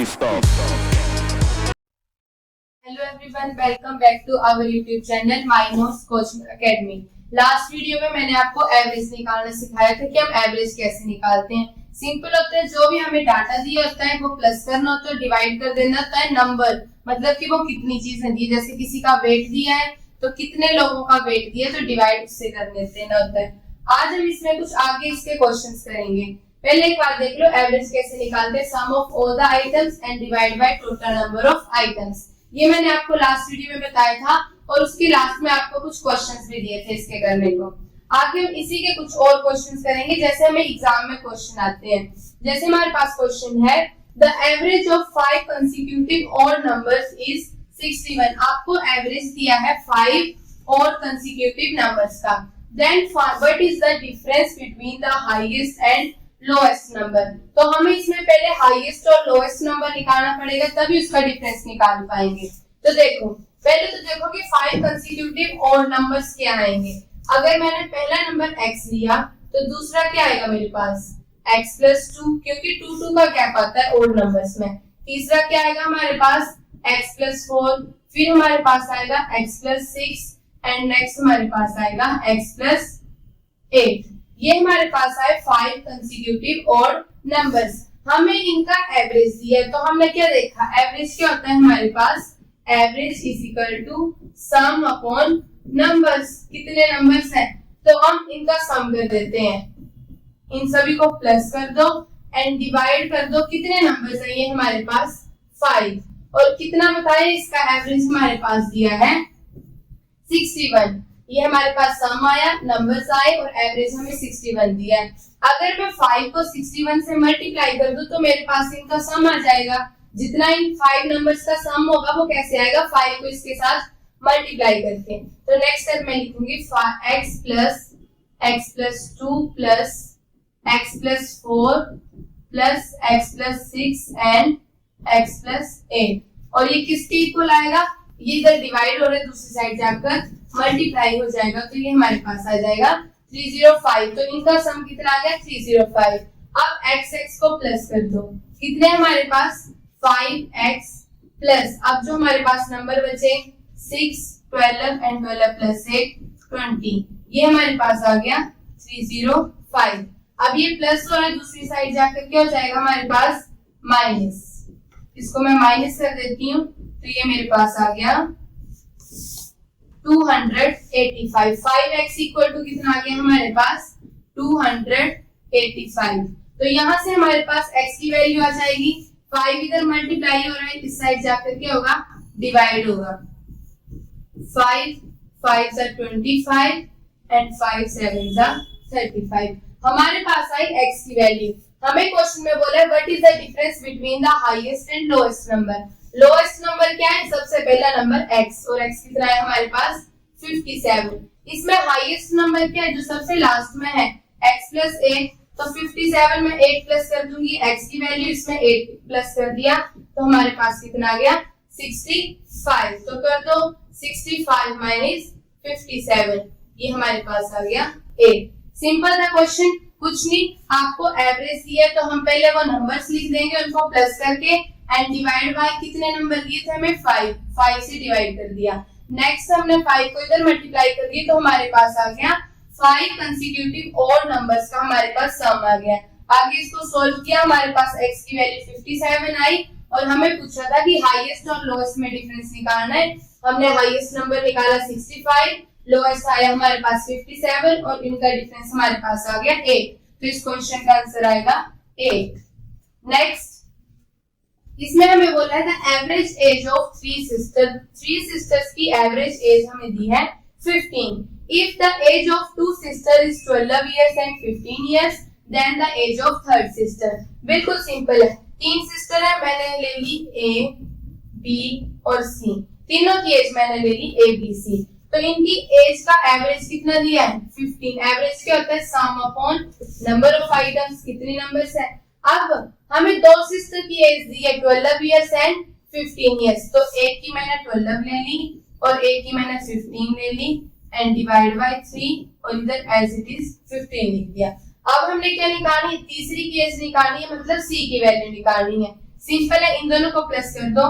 stop. Hello everyone, welcome back to our YouTube channel My Notes Coaching Academy. Last video में मैंने आपको average निकालना सिखाया था कि हम एवरेज कैसे निकालते हैं। सिंपल होता है, जो भी हमें डाटा दिया होता है वो प्लस करना होता है, डिवाइड कर देना होता है नंबर, मतलब कि वो कितनी चीजें दी, जैसे किसी का वेट दिया है तो कितने लोगों का वेट दिया तो डिवाइड उससे कर देना होता है। आज हम इसमें कुछ आगे इसके क्वेश्चंस करेंगे। पहले एक बार देख लो एवरेज कैसे निकालते हैं। Sum of all the items and divide by total number of items, ये मैंने आपको लास्ट वीडियो में बताया था और उसके लास्ट में आपको कुछ क्वेश्चंस भी दिए थे इसके करने को। आगे हम इसी के कुछ और क्वेश्चंस करेंगे, जैसे हमें एग्जाम में क्वेश्चन आते हैं। जैसे हमारे पास क्वेश्चन है the average of 5 consecutive odd numbers is 61। आपको एवरेज दिया है 5 और कंसेक्यूटिव नंबर्स का। Then what is the difference between the highest and lowest number. तो हमें इसमें पहले हाईएस्ट और लोएस्ट नंबर निकालना पड़ेगा, तभी उसका डिफरेंस निकाल पाएंगे। तो देखो, पहले तो देखो कि 5 कंसेक्यूटिव ऑड नंबर्स क्या आएंगे। अगर मैंने पहला नंबर x लिया तो दूसरा क्या आएगा मेरे पास x प्लस 2, क्योंकि 2 का गैप आता है ऑड नंबर्स में। तीसरा क्या आएगा हमारे पास x प्लस 4, फिर हमारे पास आएगा x प्लस 6 एंड नेक्स्ट हमारे पास आएगा x प्लस 8। ये हमारे पास आए 5 कंसेक्यूटिव ऑड नंबर्स। हमें इनका एवरेज दिया है, तो हमने क्या देखा, एवरेज क्या होता है हमारे पास, average is equal to sum upon numbers. कितने नंबर्स हैं तो हम इनका सम कर देते हैं, इन सभी को प्लस कर दो एंड डिवाइड कर दो। कितने नंबर्स हैं ये हमारे पास 5, और कितना बताए इसका एवरेज हमारे पास दिया है 61। ये हमारे पास सम आया, नंबर्स आए और एवरेज हमें 61 दिया है। अगर मैं 5 को 61 से मल्टीप्लाई कर दूं तो मेरे पास इनका सम आ जाएगा। जितना इन 5 नंबर्स का सम होगा वो कैसे आएगा, 5 को इसके साथ मल्टीप्लाई करके। तो नेक्स्ट स्टेप मैं लिखूंगी x plus 2 plus x plus 4 plus x plus 6 and x plus 8। और ये किसके इक्वल आएगा, ये इधर डिवाइड हो रहा है, दूसरी साइड जाकर मल्टीप्लाई हो जाएगा, तो ये हमारे पास आ जाएगा 305। तो इनका सम कितना आ गया 305। अब x को प्लस कर दो, कितने हमारे पास 5x प्लस, अब जो हमारे पास नंबर बचे 6, 12 एंड 12 प्लस 8 20, ये हमारे पास आ गया 305। अब ये प्लस हो रहा है, दूसरी साइड जाकर क्या हो जाएगा हमारे पास माइनस। इसको मैं माइनस कर देती हूँ, तो ये मेरे पास आ गया 285। 5x इक्वल टू कितना आ गया हमारे पास 285। तो यहाँ से हमारे पास x की वैल्यू आ जाएगी, 5 इधर मल्टीप्लाई हो रहा है, इस साइड जाकर क्या होगा डिवाइड होगा। 5 5 25 एंड 5 7 35। हमारे पास आई x की वैल्यू। हमें क्वेश्चन में बोला है what is the difference between the highest and lowest number. Lowest number क्या है, सबसे पहला नंबर x, और x कितना है हमारे पास 57। इसमें हाईएस्ट नंबर क्या है, जो सबसे लास्ट में है x प्लस 8। तो 57 में 8 प्लस कर दूंगी, x की वैल्यू इसमें 8 प्लस कर दिया, तो हमारे पास कितना आ गया 65। तो कर दो 65 माइनस 57, ये हमारे पास आ गया 8। सिंपल था क्वेश्चन, कुछ नहीं। आपको एवरेज दिया तो हम पहले वो नंबर्स लिख देंगे, उनको प्लस करके एंड डिवाइड बाय कितने नंबर दिए थे हमें 5 से डिवाइड कर दिया। नेक्स्ट हमने 5 को इधर मल्टीप्लाई कर दिया, तो हमारे पास आ गया 5 कंसेक्यूटिव ऑड नंबर्स का हमारे पास सम आ गया। आगे इसको सोल्व किया, हमारे पास x की वैल्यू 57 आई और हमें पूछा था कि हाईएस्ट और लोएस्ट में डिफरेंस निकालना है। हमने हाईएस्ट नंबर निकाला 65, लोएस्ट आया हमारे पास 57 और इनका डिफरेंस हमारे पास आ गया 8। तो इस क्वेश्चन का आंसर आएगा 8। नेक्स्ट, इसमें हमें बोला है the average age of 3 sisters की एवरेज एज हमें दी है 15। If the age of 2 sister is 12 years and 15 years, then the age of third sister. बिल्कुल सिंपल है, 3 सिस्टर है, मैंने ले ली A, B और C। तीनों की एज मैंने ले ली A, B, C। तो इनकी एज का एवरेज कितना दिया है 15। एवरेज क्या होता है, सम अपॉन नंबर ऑफ आइटम्स, कितनी नंबर्स है। अब हमें 2 सिस्टर की एज दी है 12 इयर्स एंड 15 इयर्स, तो एक की मैंने 12 ले ली और एक की मैंने 15 ले ली एंड डिवाइड बाय 3 और इधर एज इट इज 15 लिख दिया। अब हमने क्या निकालनी है, तीसरी की एज निकालनी है, मतलब C की वैल्यू निकालनी है। सिंपल है, इन दोनों को प्लस कर दो,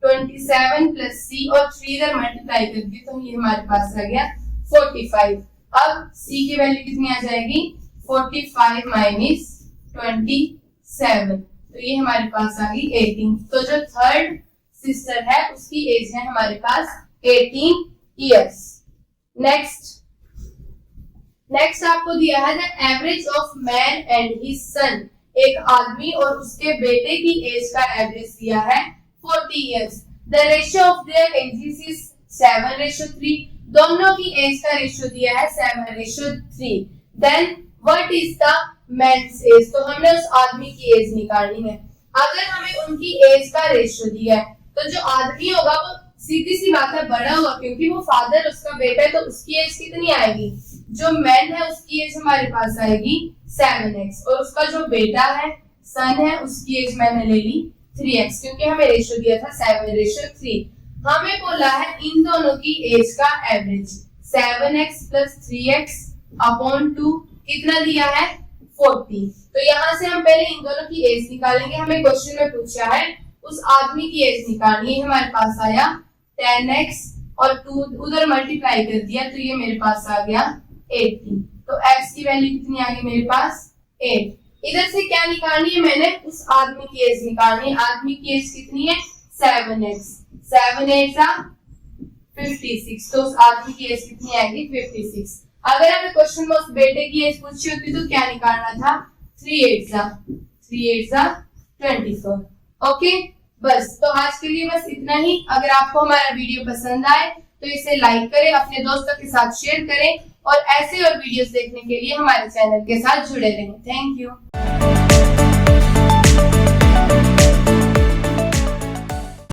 27 प्लस सी और 3 इधर मल्टीप्लाई कर दिए तो ये हमारे पास आ गया 45। अब सी की वैल्यू कितनी आ जाएगी, 45 माइनस 27, तो ये हमारे पास आ गई 18। तो जो थर्ड सिस्टर है उसकी एज है हमारे पास 18 इयर्स। नेक्स्ट आपको दिया है the average of man and his son, एक आदमी और उसके बेटे की एज का एवरेज दिया है 40 years. The ratio of their ages is 7:3, दोनों की एज का रेशियो दिया है 7:3। Then what is the man's age, तो हमने उस आदमी की एज निकालनी है। अगर हमें उनकी एज का रेशियो दिया है तो जो आदमी होगा वो सीधी सी बात है बड़ा होगा, क्योंकि वो फादर उसका बेटा है, तो उसकी एज कितनी आएगी, जो मैन है उसकी एज हमारे पास आएगी 7x, और उसका जो बेटा है सन है उसकी एज मैंने ले ली 3x, क्योंकि हमें रेशियो दिया था 7:3। हमें बोला है इन दोनों की एज का average 7x plus 3x upon 2 कितना दिया है 40। तो यहाँ से हम पहले इन दोनों की एज निकालेंगे। हमें क्वेश्चन में पूछा है उस आदमी की एज निकालनी है, हमारे पास आया 10x और 2 उधर मल्टीप्लाई कर दिया तो ये मेरे पास आ गया 80। तो x की वैल्यू कितनी आ गई मेरे पास 8। इधर से क्या निकालनी है, मैंने उस आदमी की एज निकालनी है। आदमी की एज कितनी है 7x, 7 8 56, तो उस आदमी की एज कितनी आएगी 56। अगर हमें क्वेश्चन में उस बेटे की एज पूछी होती तो क्या निकालना था, 3 8 24। ओके, बस तो आज के लिए बस इतना ही। अगर आपको हमारा वीडियो पसंद आए तो इसे लाइक करें, अपने दोस्तों के साथ शेयर करें और ऐसे और वीडियोस देखने के लिए हमारे चैनल के साथ जुड़े रहें। Thank you.